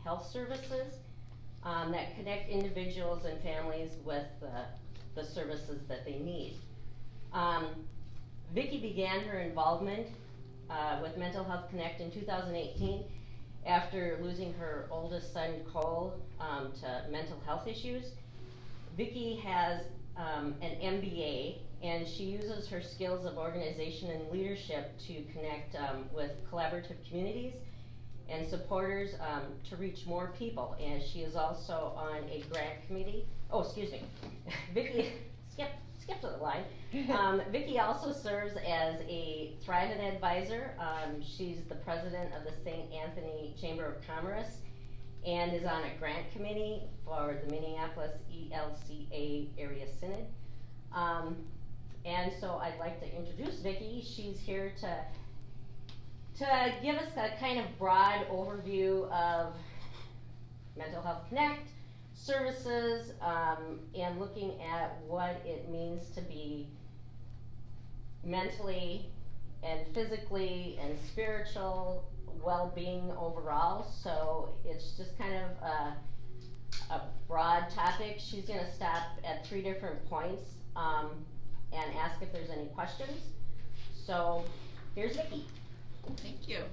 health services that connect individuals and families with the services that they need. Vicki began her involvement with Mental Health Connect in 2018 after losing her oldest son, Cole, to mental health issues. Vicki has an MBA, and she uses her skills of organization and leadership to connect with collaborative communities and supporters to reach more people. And she is also on a grant committee. Oh, excuse me. Vicki, skip to the line. Vicki also serves as a Thriving advisor. She's the president of the St. Anthony Chamber of Commerce and is on a grant committee for the Minneapolis ELCA Area Synod. And so I'd like to introduce Vicki. She's here to give us a kind of broad overview of Mental Health Connect services, and looking at what it means to be mentally and physically and spiritual well-being overall. So it's just kind of a broad topic. She's going to stop at 3 different points and ask if there's any questions. So here's Vicki. Thank you.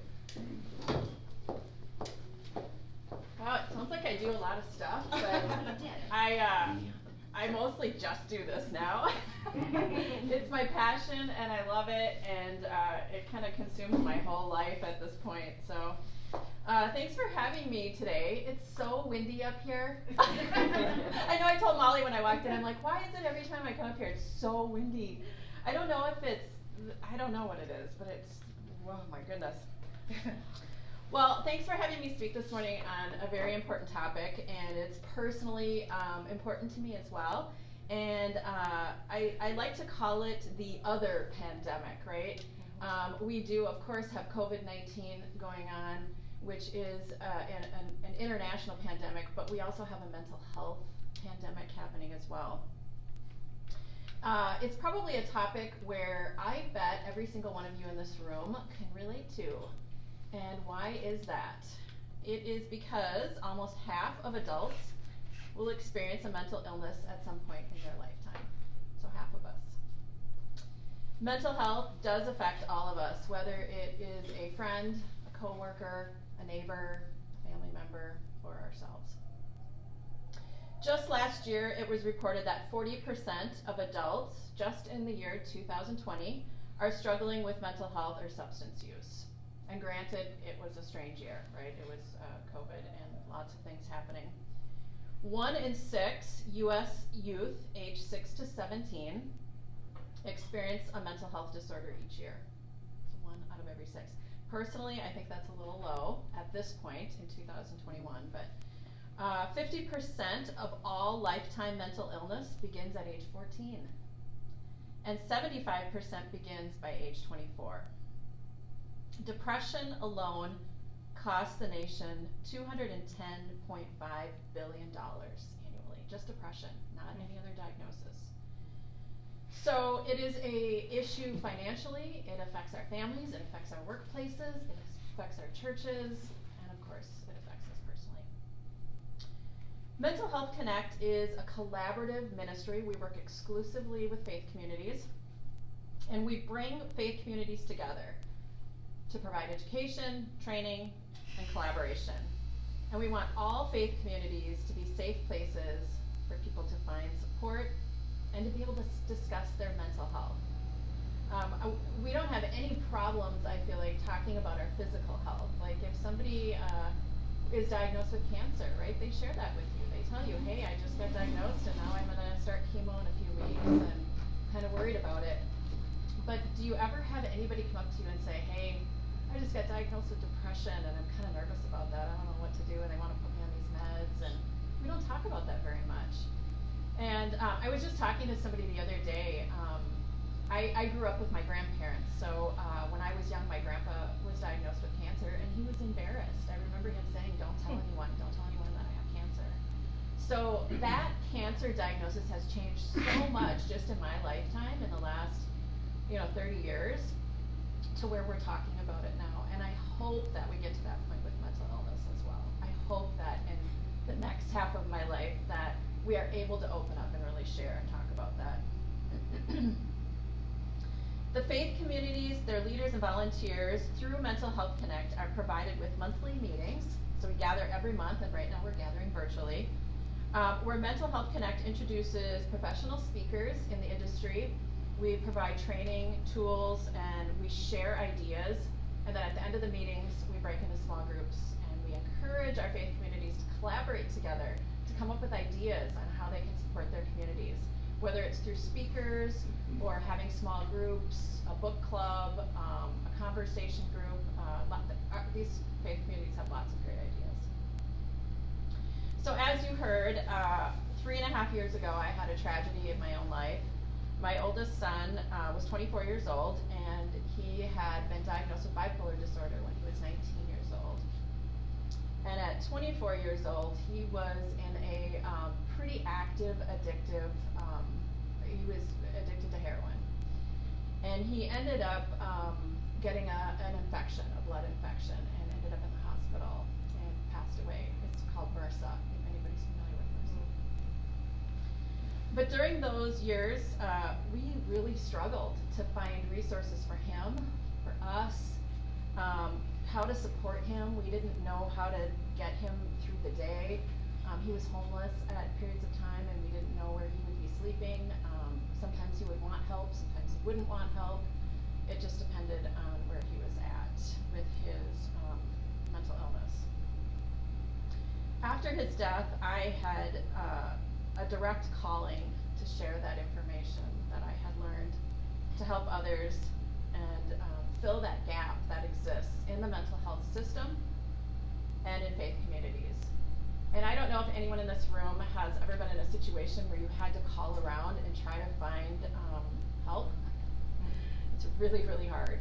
Wow, it sounds like I do a lot of stuff, but I mostly just do this now. It's my passion and I love it, and it kind of consumes my whole life at this point. So thanks for having me today. It's so windy up here. I know I told Molly when I walked in, I'm like, why is it every time I come up here it's so windy? I don't know if it's, I don't know what it is, but it's, oh my goodness. Well, thanks for having me speak this morning on a very important topic, and it's personally important to me as well. And I like to call it the other pandemic, right? We do, of course, have COVID-19 going on, which is an international pandemic, but we also have a mental health pandemic happening as well. It's probably a topic where I bet every single one of you in this room can relate to. And why is that? It is because almost half of adults will experience a mental illness at some point in their lifetime. So half of us. Mental health does affect all of us, whether it is a friend, a coworker, a neighbor, a family member, or ourselves. Just last year, it was reported that 40% of adults, just in the year 2020, are struggling with mental health or substance use. And granted, it was a strange year, right? It was COVID and lots of things happening. 1 in 6 U.S. youth aged 6 to 17 experience a mental health disorder each year. So 1 out of every 6. Personally, I think that's a little low at this point in 2021, but 50% of all lifetime mental illness begins at age 14, and 75% begins by age 24. Depression alone costs the nation $210.5 billion annually. Just depression, not any other diagnosis. So it is an issue financially. It affects our families, it affects our workplaces, it affects our churches, and of course, it affects us personally. Mental Health Connect is a collaborative ministry. We work exclusively with faith communities, and we bring faith communities together to provide education, training, and collaboration. And we want all faith communities to be safe places for people to find support and to be able to discuss their mental health. We don't have any problems, I feel like, talking about our physical health. Like if somebody is diagnosed with cancer, right, they share that with you. They tell you, hey, I just got diagnosed and now I'm gonna start chemo in a few weeks and kind of worried about it. But do you ever have anybody come up to you and say, hey, I just got diagnosed with depression and I'm kind of nervous about that. I don't know what to do and they want to put me on these meds, and we don't talk about that very much. And I was just talking to somebody the other day. I grew up with my grandparents, so when I was young, my grandpa was diagnosed with cancer and he was embarrassed. I remember him saying, don't tell anyone that I have cancer. So that cancer diagnosis has changed so much just in my lifetime in the last 30 years to where we're talking about it now. And I hope that we get to that point with mental illness as well. I hope that half of my life that we are able to open up and really share and talk about that. The faith communities, their leaders and volunteers through Mental Health Connect are provided with monthly meetings. So we gather every month, and right now we're gathering virtually, where Mental Health Connect introduces professional speakers in the industry. We provide training, tools, and we share ideas. And then at the end of the meetings, we break into small groups and we encourage our faith communities to collaborate together to come up with ideas on how they can support their communities, whether it's through speakers or having small groups, a book club, a conversation group. These faith communities have lots of great ideas. So as you heard, 3.5 years ago, I had a tragedy in my own life. My oldest son was 24 years old, and he had been diagnosed with bipolar disorder when he was 19 years old. And at 24 years old, he was in a pretty active, addictive, he was addicted to heroin. And he ended up getting an infection, a blood infection, and ended up in the hospital and passed away. It's called MRSA, if anybody's familiar with MRSA. But during those years, we really struggled to find resources for him, for us, how to support him. We didn't know how to get him through the day. He was homeless at periods of time, and we didn't know where he would be sleeping. Sometimes he would want help, sometimes he wouldn't want help. It just depended on where he was at with his mental illness. After his death, I had a direct calling to share that information that I had learned to help others and fill that gap that exists in the mental health system and in faith communities. And I don't know if anyone in this room has ever been in a situation where you had to call around and try to find help. It's really, really hard.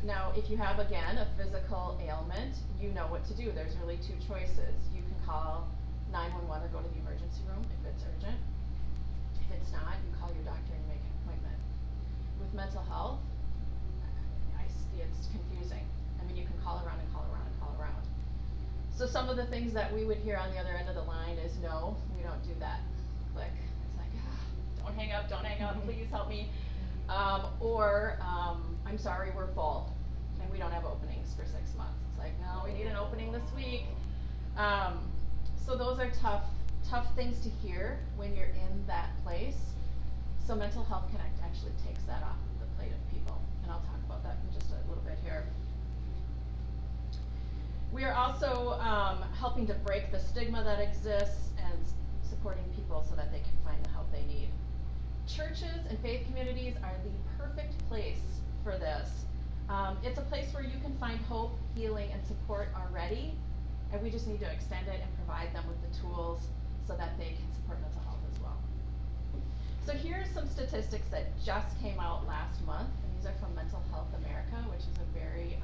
Now, if you have, again, a physical ailment, you know what to do. There's really two choices. You can call 911 or go to the emergency room if it's urgent. If it's not, you call your doctor and make an appointment. With mental health, it's confusing. I mean, you can call around and call around and call around. So some of the things that we would hear on the other end of the line is, no, we don't do that. Click. It's like, don't hang up, please help me. I'm sorry, we're full, and we don't have openings for 6 months. It's like, no, we need an opening this week. So those are tough things to hear when you're in that place. So Mental Health Connect actually takes that off of the plate of people, and I'll talk about that in just a little bit here. We are also helping to break the stigma that exists and supporting people so that they can find the help they need. Churches and faith communities are the perfect place for this. It's a place where you can find hope, healing, and support already, and we just need to extend it and provide them with the tools so that they can support mental health as well. So here are some statistics that just came out last month, and these are from Mental Health America, which is a very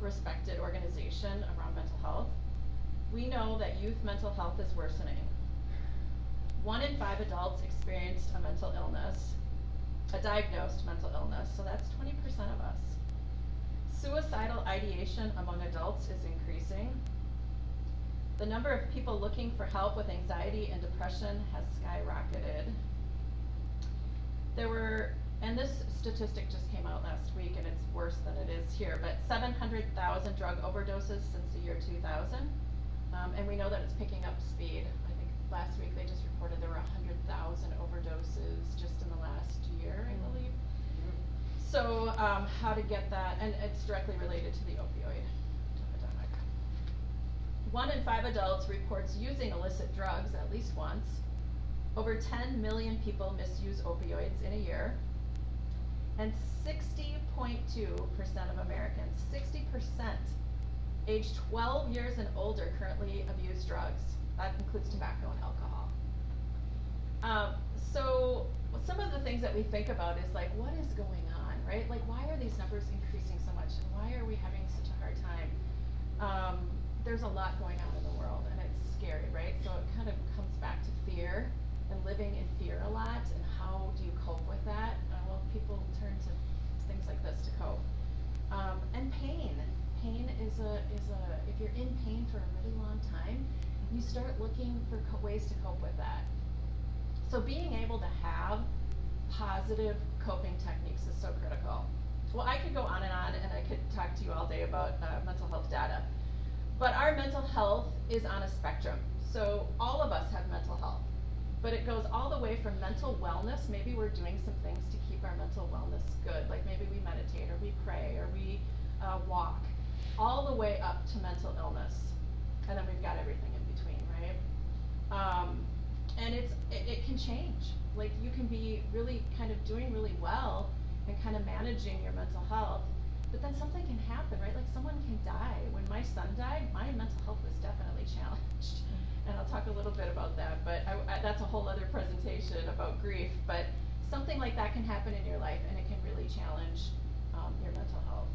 respected organization around mental health. We know that youth mental health is worsening. 1 in 5 adults experienced a mental illness, a diagnosed mental illness, so that's 20% of us. Suicidal ideation among adults is increasing. The number of people looking for help with anxiety and depression has skyrocketed. And this statistic just came out last week, and it's worse than it is here, but 700,000 drug overdoses since the year 2000. And we know that it's picking up speed. I think last week they just reported there were 100,000 overdoses just in the last year, I believe. So how to get that, and it's directly related to the opioid epidemic. 1 in 5 adults reports using illicit drugs at least once. Over 10 million people misuse opioids in a year. And 60.2% of Americans, 60%, aged 12 years and older currently abuse drugs. That includes tobacco and alcohol. So some of the things that we think about is like, what is going on, right? Like, why are these numbers increasing so much, and why are we having such a hard time? There's a lot going on in the world, and it's scary, right? So it kind of comes back to fear and living in fear a lot, and how do you cope with that? Well, people turn to things like this to cope. And pain. pain is if you're in pain for a really long time, you start looking for ways to cope with that. So being able to have positive coping techniques is so critical. Well, I could go on and I could talk to you all day about mental health data. But our mental health is on a spectrum. So all of us have mental health. But it goes all the way from mental wellness. Maybe we're doing some things to keep our mental wellness good. Like maybe we meditate or we pray or we walk. All the way up to mental illness. And then we've got everything in between, right? And it can change. Like you can be really kind of doing really well and kind of managing your mental health, but then something can happen, right? Like someone can die. When my son died, my mental health was definitely challenged. And I'll talk a little bit about that, but that's a whole other presentation about grief. But something like that can happen in your life, and it can really challenge your mental health.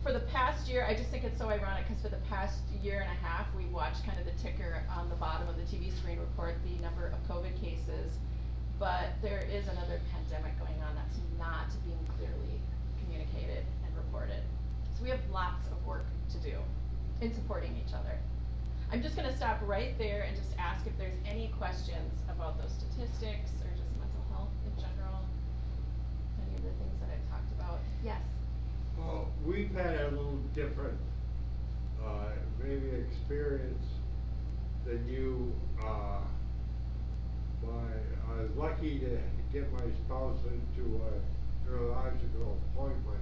For the past year, I just think it's so ironic because for the past year and a half, we watched kind of the ticker on the bottom of the TV screen report the number of COVID cases, but there is another pandemic going on that's not being clearly communicated and reported. So we have lots of work to do in supporting each other. I'm just going to stop right there and just ask if there's any questions about those statistics or just mental health in general, any of the things that I've talked about. Yes? Well, we've had a little different, maybe experience than you. I was lucky to get my spouse into a neurological appointment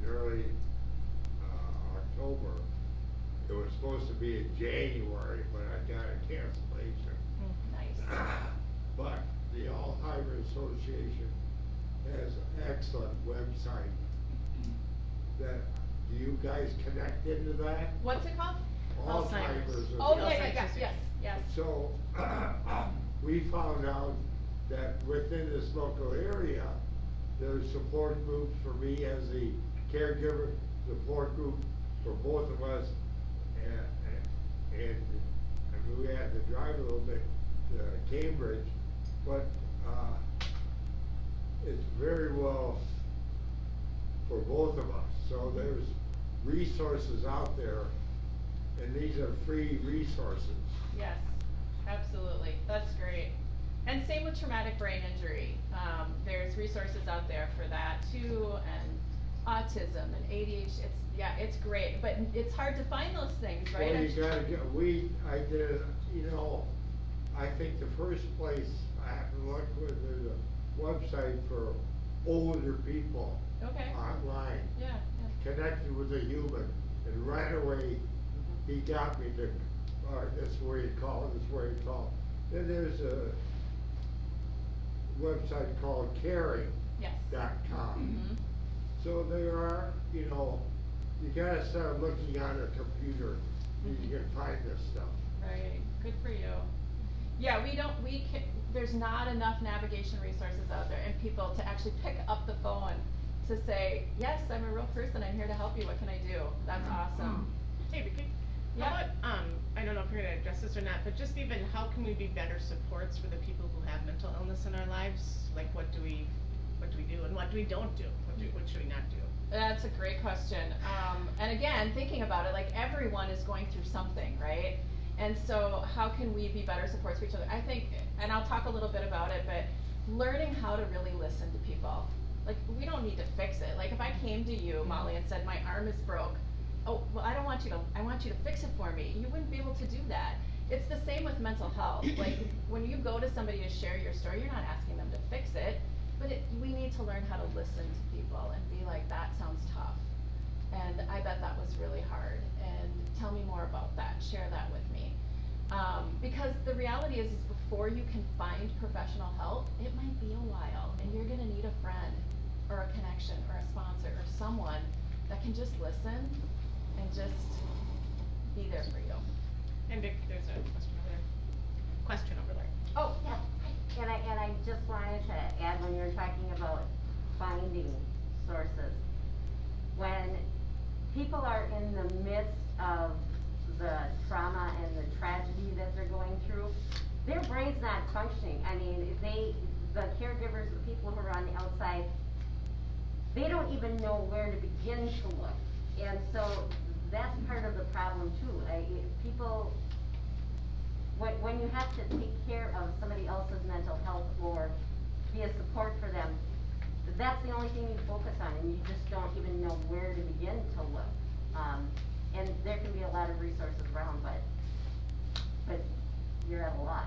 in early October. It was supposed to be in January, but I got a cancellation. Nice. But the Alzheimer's Association has an excellent website. Do you guys connect into that? What's it called? Alzheimer's. Oh, yes. So, we found out that within this local area, there's support groups for me as the caregiver, support group for both of us, and I mean, we had to drive a little bit to Cambridge, but it's very well for both of us. So there's resources out there, and these are free resources. Yes, absolutely. That's great. And same with traumatic brain injury. There's resources out there for that too, and autism and ADHD. It's great, but it's hard to find those things, right? Well, you gotta get, I did, I think the first place I have to look with is a website for older people. Okay. Online. Yeah. Connected with a human, and right away, he got me to, this is where you call it, this is where you call it. Then there's a website called caring.com. Yes. Mm-hmm. So there are, you gotta start looking on a computer, you can find this stuff. Right, good for you. Yeah, there's not enough navigation resources out there and people to actually pick up the phone to say, yes, I'm a real person, I'm here to help you, what can I do? That's awesome. Hey, Vicki, Yeah. how about, I don't know if we're gonna address this or not, but just even how can we be better supports for the people who have mental illness in our lives? Like what do we do and what do we don't do? What should we not do? That's a great question. And again, thinking about it, like everyone is going through something, right? And so how can we be better supports for each other? I think, and I'll talk a little bit about it, but learning how to really listen to people. Like, we don't need to fix it. Like, if I came to you, Molly, and said, my arm is broke, oh, well, I want you to fix it for me. You wouldn't be able to do that. It's the same with mental health. Like, when you go to somebody to share your story, you're not asking them to fix it, but we need to learn how to listen to people and be like, that sounds tough. And I bet that was really hard. And tell me more about that. Share that with me. Because the reality is before you can find professional help, it might be a while, and you're gonna need a friend or a connection or a sponsor or someone that can just listen and just be there for you. And Vic, there's a question over there. Oh, yeah. And I just wanted to add, when you're talking about finding sources, when people are in the midst of the trauma and the tragedy that they're going through, their brain's not functioning. I mean, the caregivers, the people who are on the outside, they don't even know where to begin to look. And so that's part of the problem too. People, when you have to take care of somebody else's mental health or be a support for them, that's the only thing you focus on, and you just don't even know where to begin to look. And there can be a lot of resources around, but you're at a loss.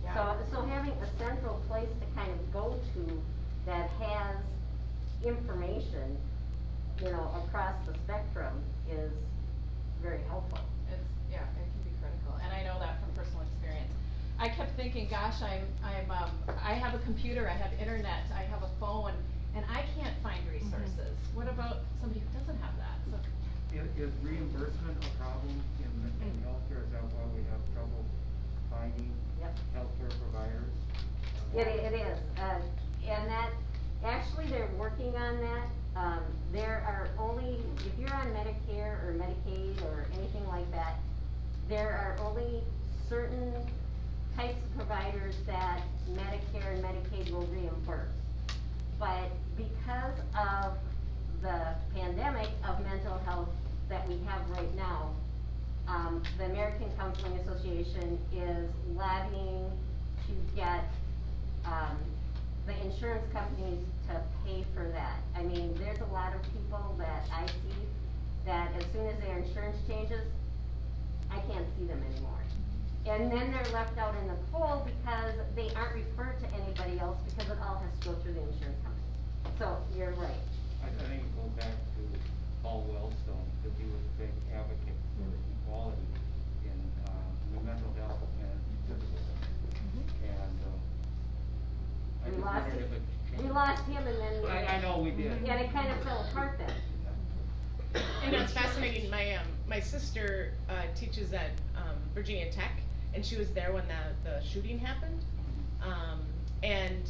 Yeah. So having a central place to kind of go to that has information, you know, across the spectrum is very helpful. Yeah, it can be critical, and I know that from personal experience. I kept thinking, gosh, I have a computer, I have internet, I have a phone, and I can't find resources. What about somebody who doesn't have that? So, Is reimbursement a problem in healthcare? Is that why we have trouble finding Yep. healthcare providers? It is, and that, actually, they're working on that. There are only, if you're on Medicare or Medicaid or anything like that, there are only certain types of providers that Medicare and Medicaid will reimburse. But because of the pandemic of mental health that we have right now, the American Counseling Association is lobbying to get, the insurance companies to pay for that. I mean, there's a lot of people that I see that as soon as their insurance changes, I can't see them anymore. And then they're left out in the cold because they aren't referred to anybody else because it all has to go through the insurance company. So, you're right. I think it goes back to Paul Wellstone, because he was a big advocate for equality in the mental health and physical health. And I We just lost wondered it. if it changed. We lost him and then. I know we did. And it kind of fell apart then. And that's fascinating. My sister teaches at Virginia Tech, and she was there when the shooting happened. And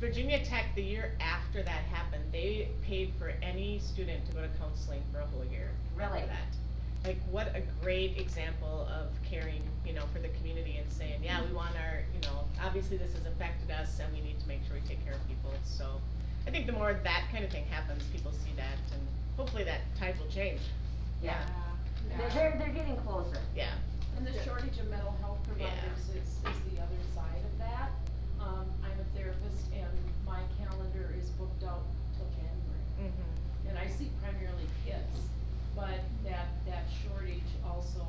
Virginia Tech, the year after that happened, they paid for any student to go to counseling for a whole year. Really? After that. Like, what a great example of caring, you know, for the community and saying, yeah, we want our, you know, obviously this has affected us and we need to make sure we take care of people. So I think the more that kind of thing happens, people see that, and hopefully that tide will change. Yeah. yeah. They're getting closer. Yeah. And the shortage of mental health providers is the other side of that. I'm a therapist and my calendar is booked out till January. Mm-hmm. And I see primarily kids, but that shortage also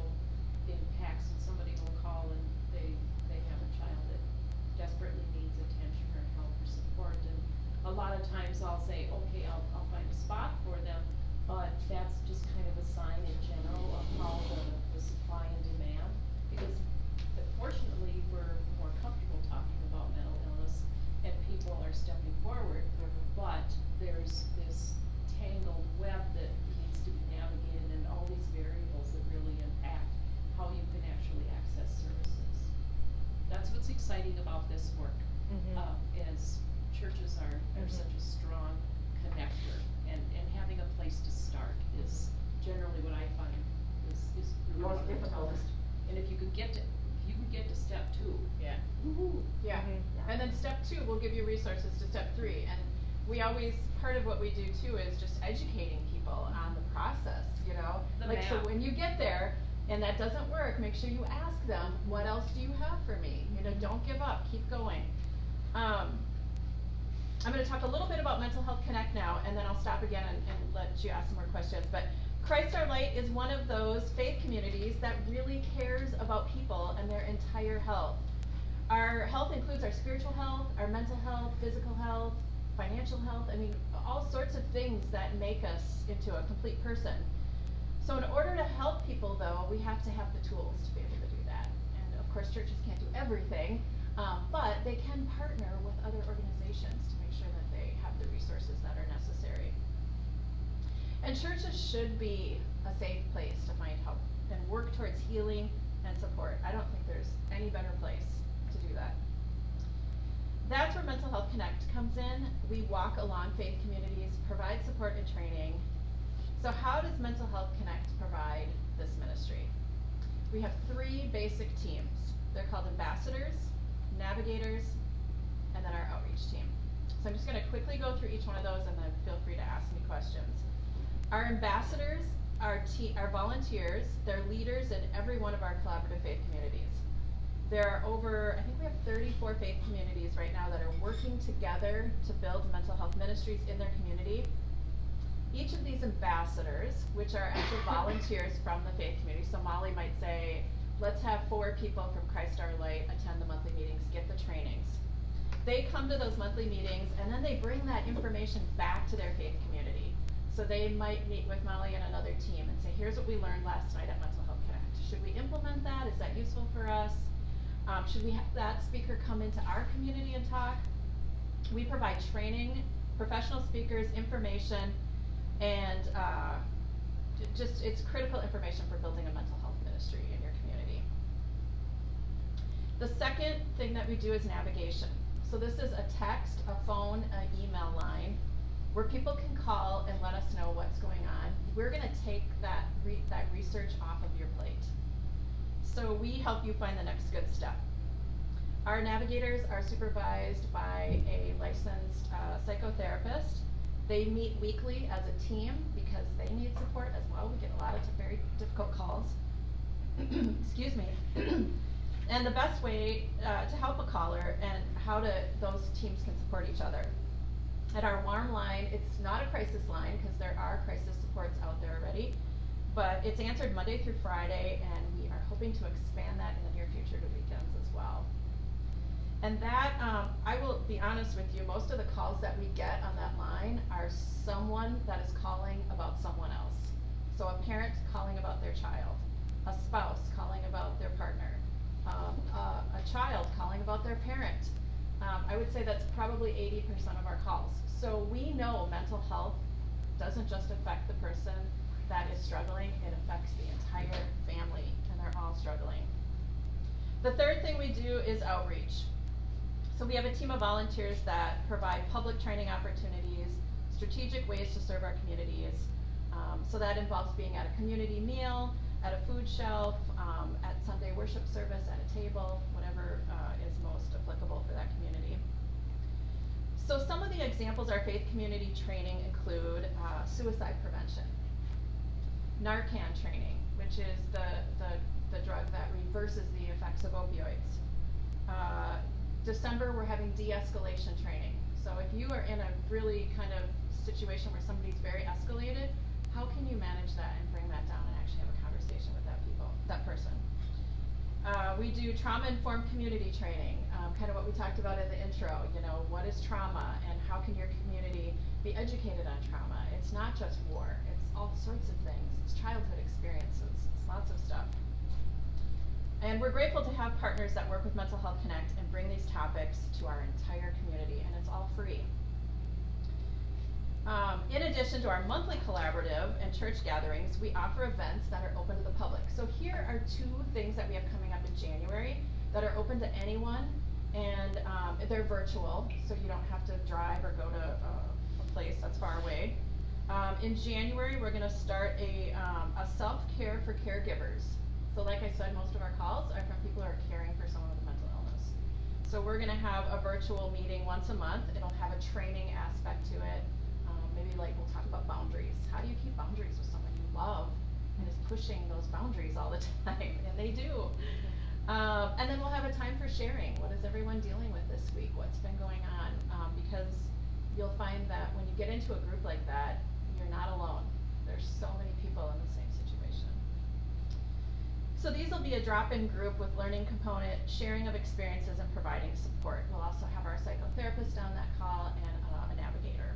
impacts, and somebody will call and they have a child that desperately needs attention or help or support, and a lot of times I'll say, okay, I'll find a spot for them, but that's just kind of a sign in general of how the supply and demand, because fortunately, we're more comfortable talking about mental illness and people are stepping forward, but there's this tangled web that needs to be navigated and all these variables that really impact how you can actually access services. That's what's exciting about this work, is churches are such a strong connector, and having a place to start is generally what I find is really Most one of the difficult. toughest. And if you can get to step 2, Yeah. woohoo. Yeah, and then step 2 will give you resources to step 3, and we always, part of what we do too is just educating people on the process, you know? The Like, so map. when you get there and that doesn't work, make sure you ask them, what else do you have for me? You know, don't give up, keep going. I'm gonna talk a little bit about Mental Health Connect now, and then I'll stop again and let you ask some more questions, but Christ Our Light is one of those faith communities that really cares about people and their entire health. Our health includes our spiritual health, our mental health, physical health, financial health, I mean, all sorts of things that make us into a complete person. So in order to help people though, we have to have the tools to be able to do that. And of course, churches can't do everything, but they can partner with other organizations to make sure that they have the resources that are necessary. And churches should be a safe place to find help and work towards healing and support. I don't think there's any better place to do that. That's where Mental Health Connect comes in. We walk along faith communities, provide support and training. So how does Mental Health Connect provide this ministry? We have 3 basic teams. They're called ambassadors, navigators, and then our outreach team. So I'm just gonna quickly go through each one of those and then feel free to ask me questions. Our ambassadors are volunteers, they're leaders in every one of our collaborative faith communities. There are over, I think we have 34 faith communities right now that are working together to build mental health ministries in their community. Each of these ambassadors, which are actually volunteers from the faith community, so Molly might say, let's have 4 people from Christ Our Light attend the monthly meetings, get the trainings. They come to those monthly meetings and then they bring that information back to their faith community. So they might meet with Molly and another team and say, here's what we learned last night at Mental Health Connect. Should we implement that? Is that useful for us? Should we have that speaker come into our community and talk? We provide training, professional speakers, information, and it's critical information for building a mental health ministry in your community. The second thing that we do is navigation. So this is a text, a phone, an email line where people can call and let us know what's going on. We're gonna take that research off of your plate. So we help you find the next good step. Our navigators are supervised by a licensed psychotherapist. They meet weekly as a team because they need support as well. We get a lot of very difficult calls. Excuse me. And the best way to help a caller and how those teams can support each other. At our warm line, it's not a crisis line because there are crisis supports out there already, but it's answered Monday through Friday, and we are hoping to expand that in the near future to weekends as well. And that, I will be honest with you, most of the calls that we get on that line are someone that is calling about someone else. So a parent calling about their child, a spouse calling about their partner, a child calling about their parent. I would say that's probably 80% of our calls. So we know mental health doesn't just affect the person that is struggling, it affects the entire family, and they're all struggling. The third thing we do is outreach. So we have a team of volunteers that provide public training opportunities, strategic ways to serve our communities. So that involves being at a community meal, at a food shelf, at Sunday worship service, at a table, whatever is most applicable for that community. So some of the examples our faith community training include suicide prevention, Narcan training, which is the drug that reverses the effects of opioids. December, we're having de-escalation training. So if you are in a really kind of situation where somebody's very escalated, how can you manage that and bring that down and actually have a conversation with that person? We do trauma-informed community training, kind of what we talked about in the intro, you know, what is trauma and how can your community be educated on trauma? It's not just war, it's all sorts of things. It's childhood experiences, it's lots of stuff. And we're grateful to have partners that work with Mental Health Connect and bring these topics to our entire community, and it's all free. In addition to our monthly collaborative and church gatherings, we offer events that are open to the public. So here are 2 things that we have coming up in January that are open to anyone, and they're virtual, so you don't have to drive or go to a place that's far away. In January, we're gonna start a self-care for caregivers. So like I said, most of our calls are from people who are caring for someone with a mental illness. So we're gonna have a virtual meeting once a month. It'll have a training aspect to it. Maybe like we'll talk about boundaries. How do you keep boundaries with someone you love and is pushing those boundaries all the time? And they do. And then we'll have a time for sharing. What is everyone dealing with this week? What's been going on? Because you'll find that when you get into a group like that, you're not alone. There's so many people in the same situation. So these will be a drop-in group with learning component, sharing of experiences, and providing support. We'll also have our psychotherapist on that call and a navigator.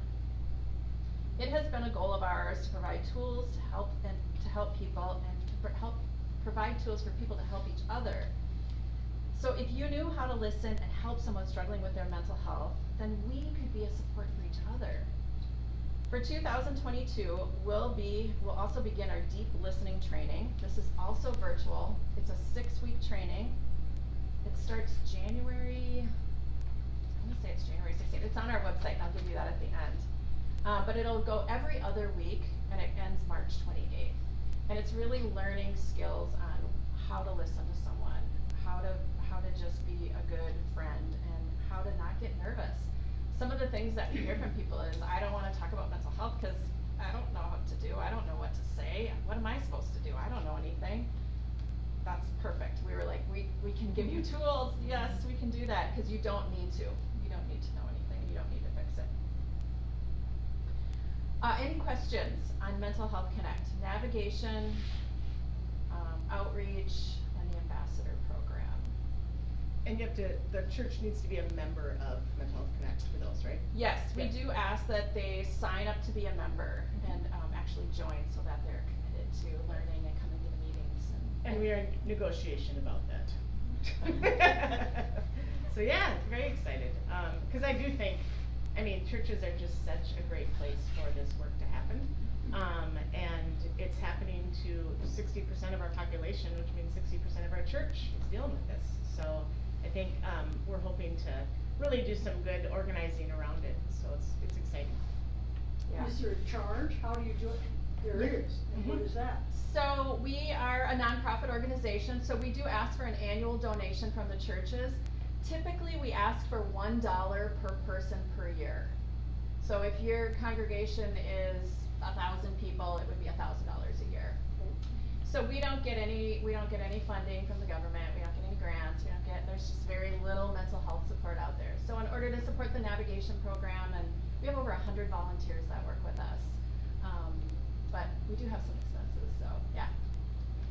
It has been a goal of ours to provide tools to help people and to help provide tools for people to help each other. So if you knew how to listen and help someone struggling with their mental health, then we could be a support for each other. For 2022, we'll also begin our deep listening training. This is also virtual. It's a 6-week training. It starts January 16th. It's on our website, and I'll give you that at the end. But it'll go every other week, and it ends March 28th. And it's really learning skills on how to listen to someone, how to just be a good friend, and how to not get nervous. some of the things that we hear from people is, I don't wanna talk about mental health because I don't know what to do, I don't know what to say, what am I supposed to do, I don't know anything. That's perfect. We were like, we can give you tools, yes, we can do that, cause you don't need to. You don't need to know anything, you don't need to fix it. Any questions on Mental Health Connect? Navigation, outreach, and the ambassador program. And you have to, the church needs to be a member of Mental Health Connect for those, right? Yes, we Yeah. do ask that they sign up to be a member and actually join so that they're committed to learning and coming to the meetings. And we are in negotiation about that. So yeah, very excited, cause I do think, I mean, churches are just such a great place for this work to happen. And it's happening to 60% of our population, which means 60% of our church is dealing with this. So I think, we're hoping to really do some good organizing around it, so it's exciting. Yeah. Is there a charge? How do you do it? There is, and what Mhm. is that? So we are a nonprofit organization, so we do ask for an annual donation from the churches. Typically, we ask for $1 per person per year. So if your congregation is 1,000 people, it would be $1,000 a year. So we don't get any funding from the government, we don't get any grants, there's just very little mental health support out there. So in order to support the navigation program, and we have over 100 volunteers that work with us, but we do have some expenses, so yeah.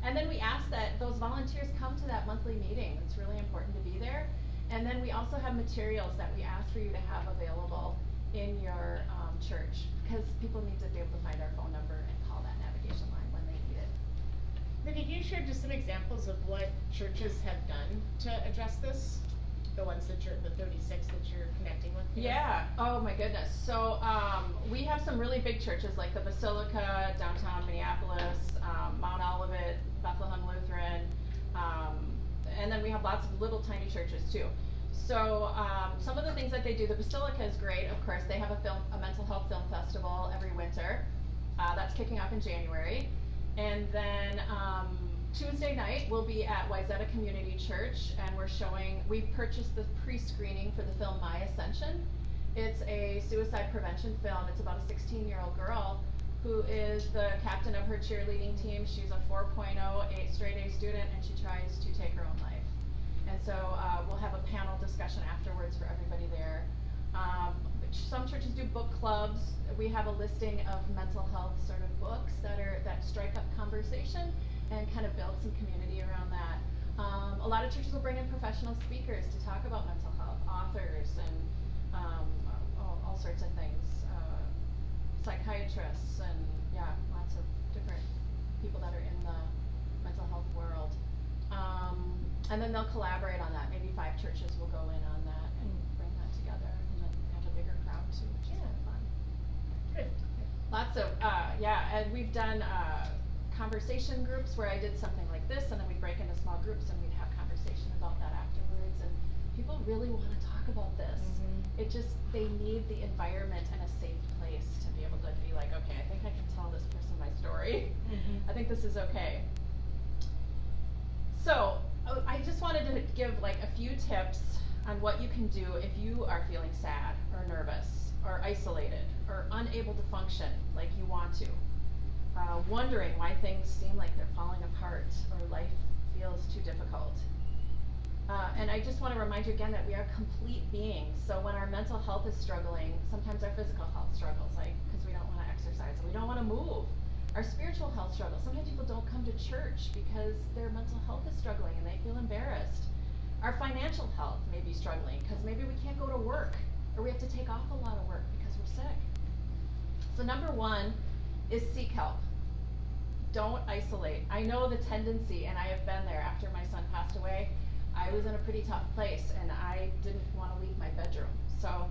And then we ask that those volunteers come to that monthly meeting, it's really important to be there. And then we also have materials that we ask for you to have available in your church, because people need to be able to find our phone number and call that navigation line when they need it. Vicky, can you share just some examples of what churches have done to address this? The ones that the 36 that you're connecting with? here? Yeah, oh my goodness. So, we have some really big churches like the Basilica, downtown Minneapolis, Mount Olivet, Bethlehem Lutheran, and then we have lots of little tiny churches too. So, some of the things that they do, the Basilica is great, of course, they have a mental health film festival every winter. That's kicking off in January. And then, Tuesday night, we'll be at Wayzata Community Church, and we purchased the pre-screening for the film My Ascension. It's a suicide prevention film. It's about a 16-year-old girl who is the captain of her cheerleading team. She's a 4.0 straight A student, and she tries to take her own life. And so, we'll have a panel discussion afterwards for everybody there. Some churches do book clubs. We have a listing of mental health sort of books that strike up conversation and kind of build some community around that. A lot of churches will bring in professional speakers to talk about mental health, authors and all sorts of things, psychiatrists and lots of different people that are in the mental health world. And then they'll collaborate on that. Maybe 5 churches will go in on that and bring that together and then have a bigger crowd too, which is kind of fun. Good. Lots of, and we've done conversation groups where I did something like this, and then we'd break into small groups and we'd have conversation about that afterwards, and people really wanna talk about this. It just, they need the environment and a safe place to be able to be like, okay, I think I can tell this person my story. I think this is okay. So, I just wanted to give like a few tips on what you can do if you are feeling sad or nervous or isolated or unable to function like you want to. Wondering why things seem like they're falling apart or life feels too difficult. And I just want to remind you again that we are complete beings. So when our mental health is struggling, sometimes our physical health struggles, like because we don't want to exercise and we don't want to move. Our spiritual health struggles. Sometimes people don't come to church because their mental health is struggling and they feel embarrassed. Our financial health may be struggling because maybe we can't go to work or we have to take off a lot of work because we're sick. So number 1 is seek help. Don't isolate. I know the tendency, and I have been there after my son passed away. I was in a pretty tough place and I didn't want to leave my bedroom. So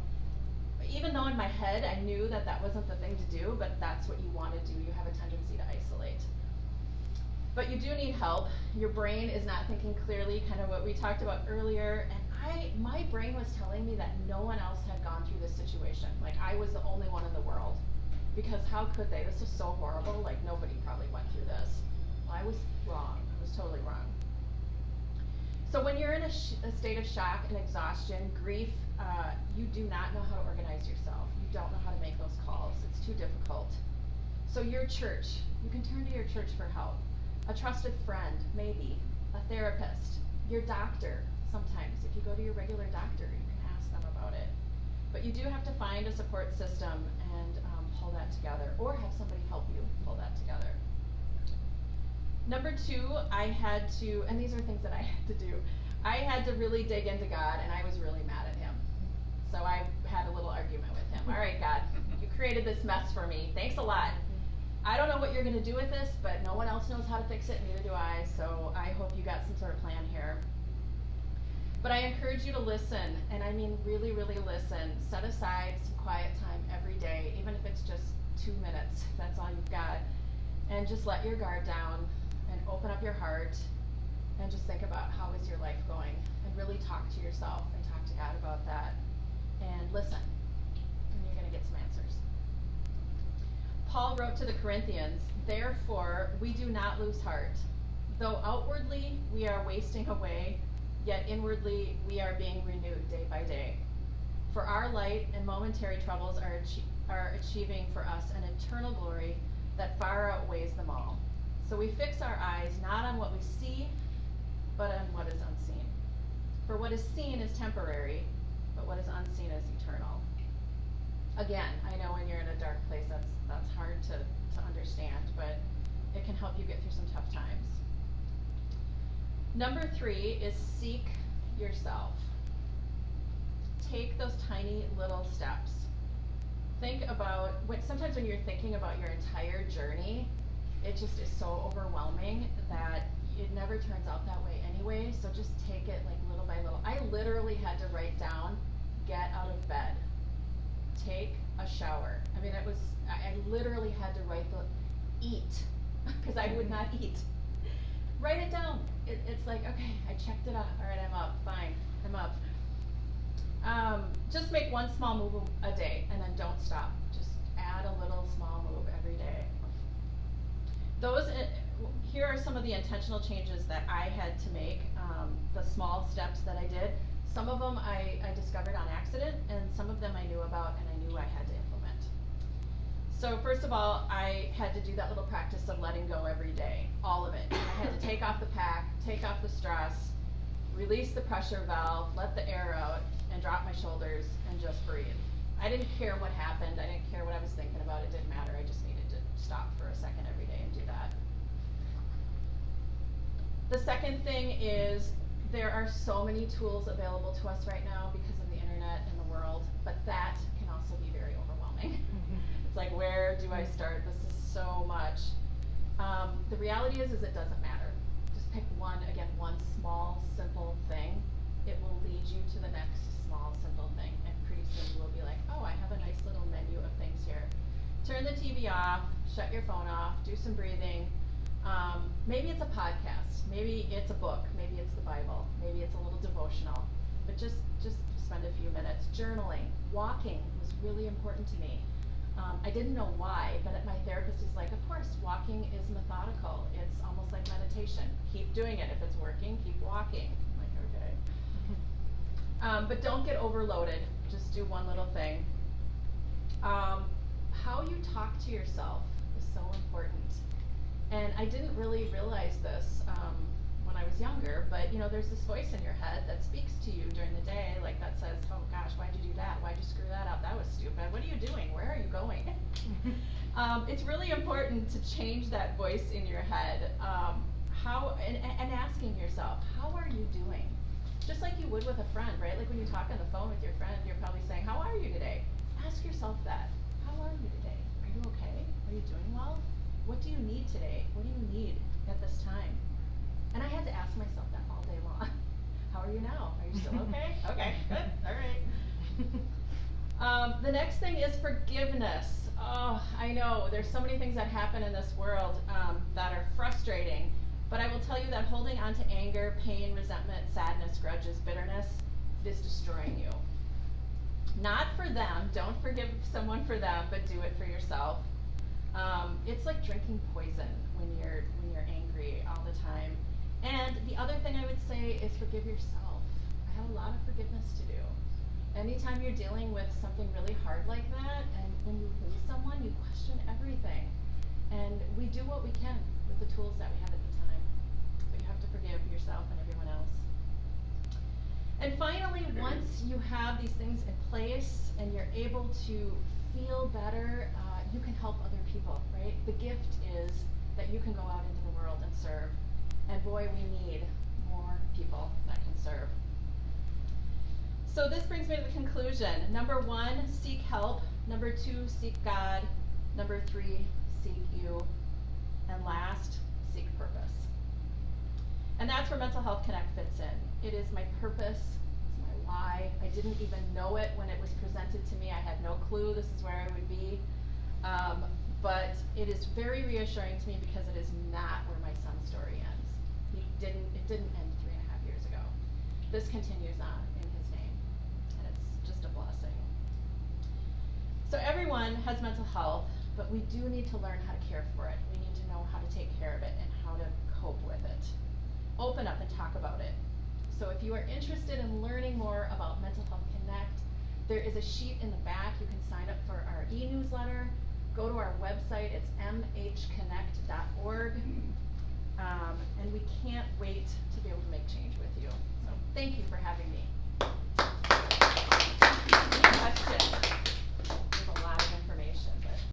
even though in my head I knew that that wasn't the thing to do, but that's what you want to do. You have a tendency to isolate. But you do need help. Your brain is not thinking clearly, kind of what we talked about earlier. And my brain was telling me that no one else had gone through this situation. Like I was the only one in the world. Because how could they? This was so horrible. Like nobody probably went through this. Well, I was wrong. I was totally wrong. So when you're in a state of shock and exhaustion, grief, you do not know how to organize yourself. You don't know how to make those calls. It's too difficult. So your church, you can turn to your church for help. A trusted friend, maybe. A therapist. Your doctor, sometimes. If you go to your regular doctor, you can ask them about it. But you do have to find a support system and pull that together, or have somebody help you pull that together. Number 2, I had to, and these are things that I had to do, I had to really dig into God, and I was really mad at him. So I had a little argument with him. All right, God, you created this mess for me. Thanks a lot. I don't know what you're going to do with this, but no one else knows how to fix it, neither do I, so I hope you got some sort of plan here. But I encourage you to listen, and I mean really, really listen. Set aside some quiet time every day, even if it's just 2 minutes, if that's all you've got. And just let your guard down and open up your heart and just think about how is your life going, and really talk to yourself and talk to God about that. And listen, and you're going to get some answers. Paul wrote to the Corinthians, "Therefore we do not lose heart. Though outwardly we are wasting away, yet inwardly we are being renewed day by day. For our light and momentary troubles are achieving for us an eternal glory that far outweighs them all. So we fix our eyes not on what we see, but on what is unseen. For what is seen is temporary, but what is unseen is eternal." Again, I know when you're in a dark place, that's hard to understand, but it can help you get through some tough times. Number 3 is seek yourself. Take those tiny little steps. Think about, sometimes when you're thinking about your entire journey, it just is so overwhelming that it never turns out that way anyway, so just take it like little by little. I literally had to write down, get out of bed, take a shower. I mean, I literally had to write eat, because I would not eat. Write it down. It's like, okay, I checked it off. All right, I'm up. Fine, I'm up. Just make one small move a day, and then don't stop. Just add a little small move every day. Here are some of the intentional changes that I had to make, the small steps that I did. Some of them I discovered on accident, and some of them I knew about and I knew I had to implement. So first of all, I had to do that little practice of letting go every day, all of it. I had to take off the pack, take off the stress, release the pressure valve, let the air out, and drop my shoulders and just breathe. I didn't care what happened, I didn't care what I was thinking about, it didn't matter, I just needed to stop for a second every day and do that. The second thing is, there are so many tools available to us right now because of the internet and the world, but that can also be very overwhelming. It's like, where do I start? This is so much. The reality is it doesn't matter. Just pick one small, simple thing. It will lead you to the next small, simple thing, and pretty soon you will be like, oh, I have a nice little menu of things here. Turn the TV off, shut your phone off, do some breathing. Maybe it's a podcast, maybe it's a book, maybe it's the Bible, maybe it's a little devotional, but just spend a few minutes. Journaling, walking was really important to me. I didn't know why, but my therapist is like, of course, walking is methodical. It's almost like meditation. Keep doing it. If it's working, keep walking. I'm like, okay. But don't get overloaded. Just do one little thing. How you talk to yourself is so important. And I didn't really realize this when I was younger, but there's this voice in your head that speaks to you during the day, like that says, oh gosh, why'd you do that? Why'd you screw that up? That was stupid. What are you doing? Where are you going? It's really important to change that voice in your head. And asking yourself, how are you doing? Just like you would with a friend, right? Like when you talk on the phone with your friend, you're probably saying, how are you today? Ask yourself that. How are you today? Are you okay? Are you doing well? What do you need today? What do you need at this time? And I had to ask myself that all day long. How are you now? Are you still okay? Okay, good, all right. The next thing is forgiveness. Oh, I know, there's so many things that happen in this world that are frustrating, but I will tell you that holding on to anger, pain, resentment, sadness, grudges, bitterness, it is destroying you. Not for them, don't forgive someone for them, but do it for yourself. It's like drinking poison when you're angry all the time. And the other thing I would say is forgive yourself. I have a lot of forgiveness to do. Anytime you're dealing with something really hard like that, and when you lose someone, you question everything. And we do what we can with the tools that we have at the time. But you have to forgive yourself and everyone else. And finally, once you have these things in place and you're able to feel better, you can help other people, right? The gift is that you can go out into the world and serve. And boy, we need more people that can serve. So this brings me to the conclusion. Number 1, seek help. Number 2, seek God. Number 3, seek you. And last, seek purpose. And that's where Mental Health Connect fits in. It is my purpose, it's my why. I didn't even know it when it was presented to me. I had no clue this is where I would be. But it is very reassuring to me because it is not where my son's story ends. It didn't end 3.5 years ago. This continues on in his name, and it's just a blessing. So everyone has mental health, but we do need to learn how to care for it. We need to know how to take care of it and how to cope with it. Open up and talk about it. So if you are interested in learning more about Mental Health Connect, there is a sheet in the back. You can sign up for our e-newsletter. Go to our website, it's mhconnect.org. And we can't wait to be able to make change with you. So thank you for having me.